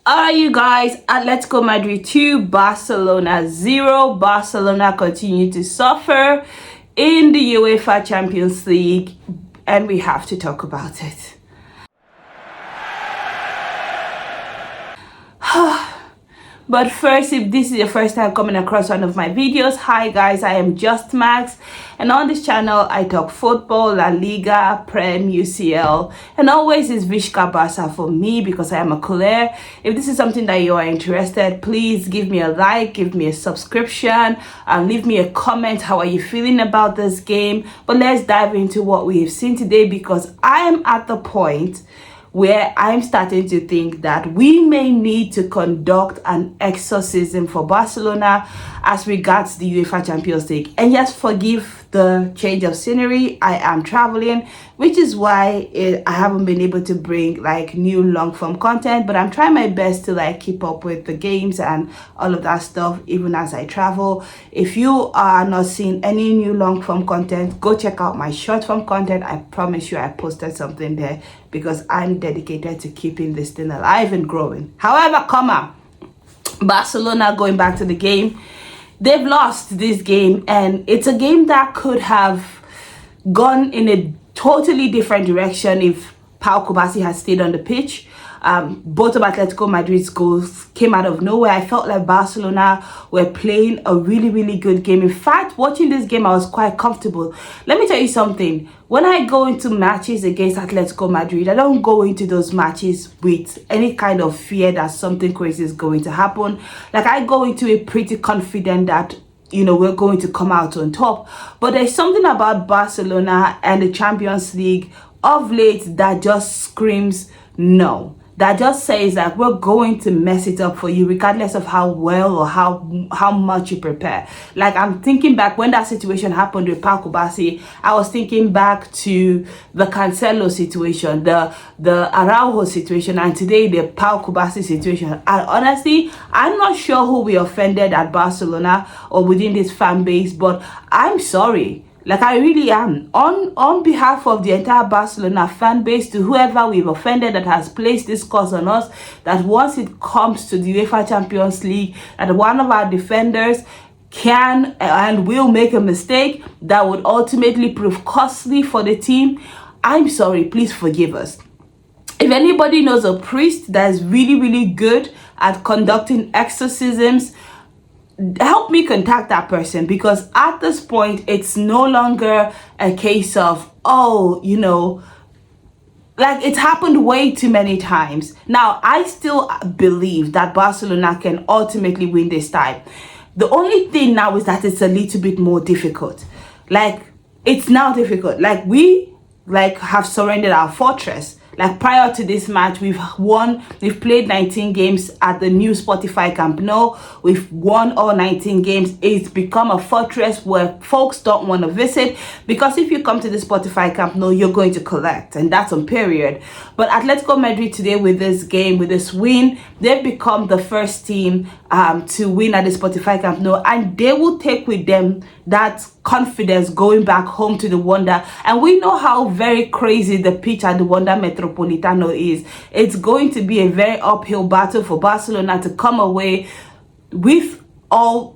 Are you guys? Atletico Madrid 2, Barcelona 0. Barcelona continue to suffer in the UEFA Champions League, and we have to talk about it. But first, if this is your first time coming across one of my videos, hi guys, I am Just Max, and on this channel I talk football, La Liga, Prem, UCL, and always is Vizca Barca for me because I am a culé. If this is something that you are interested, please give me a like, give me a subscription, and leave me a comment. How are you feeling about this game? But let's dive into what we have seen today, because I am at the point where I'm starting to think that we may need to conduct an exorcism for Barcelona as regards the UEFA Champions League. And yes, forgive the change of scenery. I am traveling, which is why I haven't been able to bring like new long form content, but I'm trying my best to like keep up with the games and all of that stuff even as I travel. If you are not seeing any new long form content, go check out my short form content. I promise you I posted something there because I'm dedicated to keeping this thing alive and growing. However, Barcelona, going back to the game, they've lost this game, and it's a game that could have gone in a totally different direction if Pau Cubarsi had stayed on the pitch. Both of Atletico Madrid's goals came out of nowhere. I felt like Barcelona were playing a really good game. In fact, watching this game, I was quite comfortable. Let me tell you something. When I go into matches against Atletico Madrid, I don't go into those matches with any kind of fear that something crazy is going to happen. Like, I go into it pretty confident that, you know, we're going to come out on top. But there's something about Barcelona and the Champions League of late that just screams no. That just says that we're going to mess it up for you regardless of how well or how much you prepare. Like, I'm thinking back when that situation happened with Pau Cubarsi, I was thinking back to the Cancelo situation, the Araujo situation, and today the Pau Cubarsi situation. And honestly, I'm not sure who we offended at Barcelona or within this fan base, but I'm sorry. Like, I really am. On behalf of the entire Barcelona fan base, to whoever we've offended that has placed this curse on us, that once it comes to the UEFA Champions League, that one of our defenders can and will make a mistake that would ultimately prove costly for the team, I'm sorry, please forgive us. If anybody knows a priest that is really good at conducting exorcisms, help me contact that person, because at this point it's no longer a case of, oh, you know, like, it's happened way too many times. Now, I still believe that Barcelona can ultimately win this time. The only thing now is that it's a little bit more difficult. Like, it's now difficult. Like, we have surrendered our fortress. Like, prior to this match, we've played 19 games at the new Spotify Camp Nou. We've won all 19 games. It's become a fortress where folks don't want to visit, because if you come to the Spotify Camp Nou, you're going to collect, and that's on period. But Atletico Madrid today, with this game, with this win, they've become the first team to win at the Spotify Camp Nou, and they will take with them that confidence going back home to the Wanda. And we know how very crazy the pitch at the Wanda Metropolitano is. It's going to be a very uphill battle for Barcelona to come away with a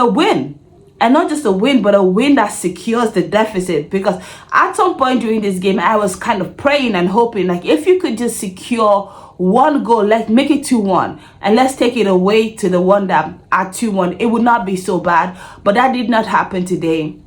win. And not just a win, but a win that secures the deficit. Because at some point during this game, I was kind of praying and hoping, like, if you could just secure one goal, let's make it 2-1, and let's take it away to the Wanda at 2-1, it would not be so bad. But that did not happen today.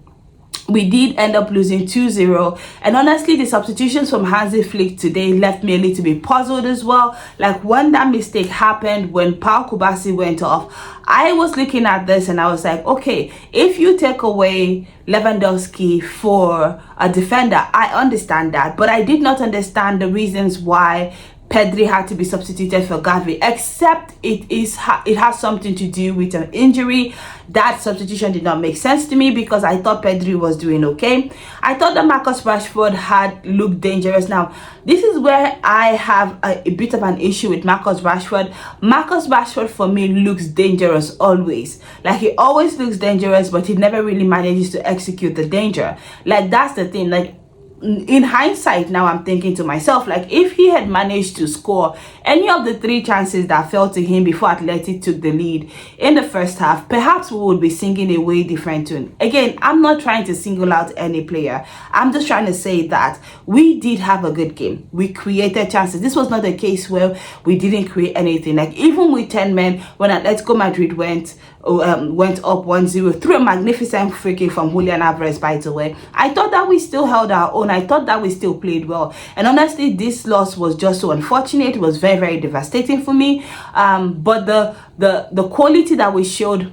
We did end up losing 2-0, and honestly, the substitutions from Hansi Flick today left me a little bit puzzled as well. Like, when that mistake happened, when Pau Cubarsi went off, I was looking at this and I was like, okay, if you take away Lewandowski for a defender, I understand that, but I did not understand the reasons why Pedri had to be substituted for Gavi, except it has something to do with an injury. That substitution did not make sense to me, because I thought Pedri was doing okay. I thought that Marcus Rashford had looked dangerous. Now, this is where I have a bit of an issue with Marcus Rashford. Marcus Rashford, for me, looks dangerous always. Like, he always looks dangerous, but he never really manages to execute the danger. Like, that's the thing. Like, in hindsight now, I'm thinking to myself, like, if he had managed to score any of the 3 chances that fell to him before Atleti took the lead in the first half, perhaps we would be singing a way different tune. Again, I'm not trying to single out any player. I'm just trying to say that we did have a good game. We created chances. This was not a case where we didn't create anything. Like, even with 10 men, when Atletico Madrid went up 1-0 through a magnificent free kick from Julian Alvarez, by the way, I thought that we still held our own. I thought that we still played well. And honestly, this loss was just so unfortunate. It was very, very devastating for me. But the quality that we showed,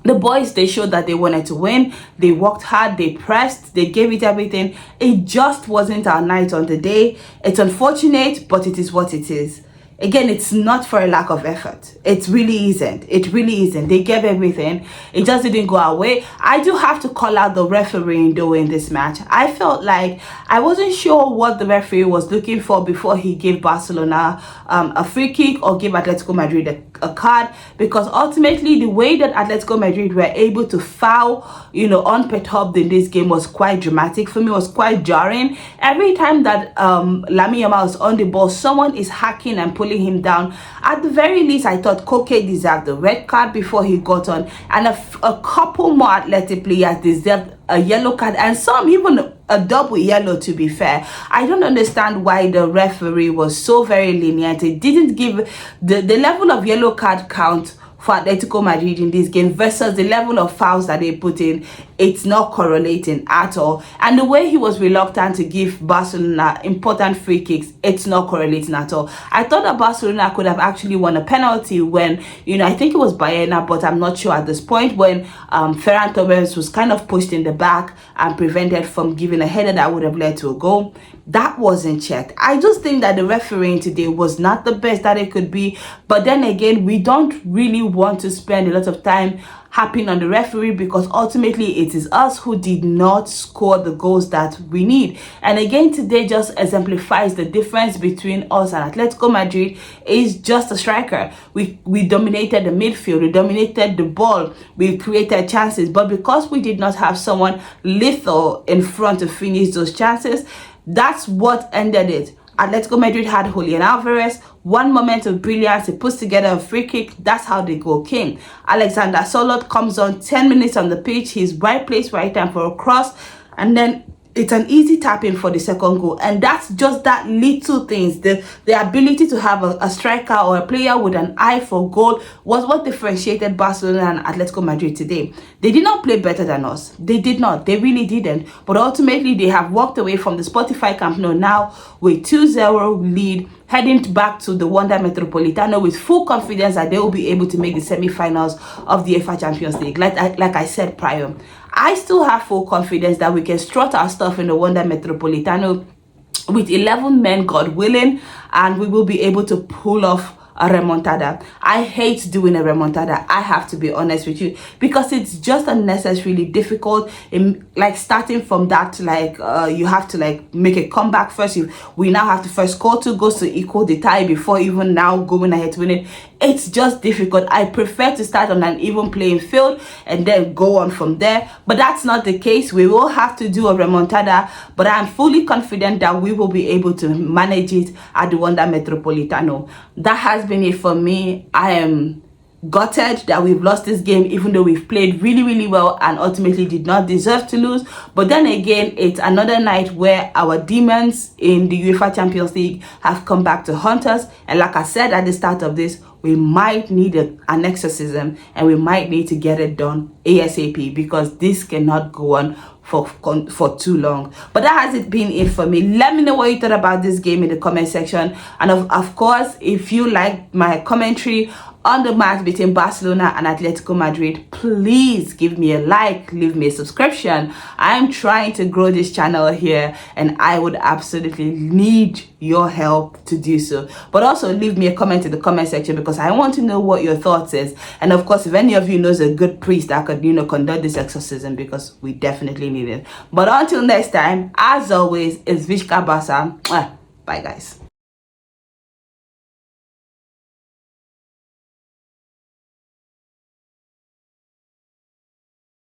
the boys, they showed that they wanted to win. They worked hard, they pressed, they gave it everything. It just wasn't our night on the day. It's unfortunate, but it is what it is. Again, it's not for a lack of effort. It really isn't. It really isn't. They gave everything. It just didn't go our way. I do have to call out the referee though in this match. I felt like I wasn't sure what the referee was looking for before he gave Barcelona a free kick or gave Atletico Madrid a card, because ultimately the way that Atletico Madrid were able to foul, unperturbed in this game was quite dramatic for me. It was quite jarring. Every time that Lamine Yamal was on the ball, someone is hacking and pulling him down. At the very least, I thought Koke deserved the red card before he got on, and a couple more Athletic players deserved a yellow card, and some even a double yellow, to be fair. I don't understand why the referee was so very lenient. It didn't give the level of yellow card count for Atletico Madrid in this game versus the level of fouls that they put in. It's not correlating at all. And the way he was reluctant to give Barcelona important free kicks, it's not correlating at all. I thought that Barcelona could have actually won a penalty when, I think it was Bayena, but I'm not sure at this point, when Ferran Torres was kind of pushed in the back and prevented from giving a header that would have led to a goal. That wasn't checked. I just think that the refereeing today was not the best that it could be. But then again, we don't really want to spend a lot of time harping on the referee, because ultimately it is us who did not score the goals that we need. And again, today just exemplifies the difference between us and Atletico Madrid. Is just a striker. We dominated the midfield, we dominated the ball, we created chances, but because we did not have someone lethal in front to finish those chances, that's what ended it. Atletico Madrid had Julian Alvarez, one moment of brilliance, he puts together a free kick. That's how the goal came. Alexander Sorloth comes on 10 minutes on the pitch. He's right place, right time for a cross, and then it's an easy tap in for the second goal. And that's just that little things. The ability to have a striker or a player with an eye for goal was what differentiated Barcelona and Atletico Madrid today. They did not play better than us. They did not. They really didn't. But ultimately, they have walked away from the Spotify Camp Nou now with 2-0 lead, heading back to the Wanda Metropolitano with full confidence that they will be able to make the semi-finals of the UEFA Champions League. Like I said prior, I still have full confidence that we can strut our stuff in the Wanda Metropolitano with 11 men, God willing, and we will be able to pull off a remontada. I hate doing a remontada, I have to be honest with you, because it's just unnecessarily difficult. In like starting from that, you have to make a comeback first. We now have to first score 2 goals to equal the tie before even now going ahead to win it. It's just difficult. I prefer to start on an even playing field and then go on from there, but that's not the case. We will have to do a remontada, but I'm fully confident that we will be able to manage it at the Wanda Metropolitano. That has been it for me. I am gutted that we've lost this game, even though we've played really, really well and ultimately did not deserve to lose. But then again, it's another night where our demons in the UEFA Champions League have come back to haunt us. And like I said at the start of this, we might need an exorcism, and we might need to get it done ASAP, because this cannot go on for too long. But that has been it for me. Let me know what you thought about this game in the comment section, and of course, if you like my commentary on the match between Barcelona and Atletico Madrid, please give me a like, leave me a subscription. I'm trying to grow this channel here, and I would absolutely need your help to do so. But also leave me a comment in the comment section, because I want to know what your thoughts is. And of course, if any of you knows a good priest that could conduct this exorcism, because we definitely need it. But until next time, as always, it's Vishka Basa. Bye guys.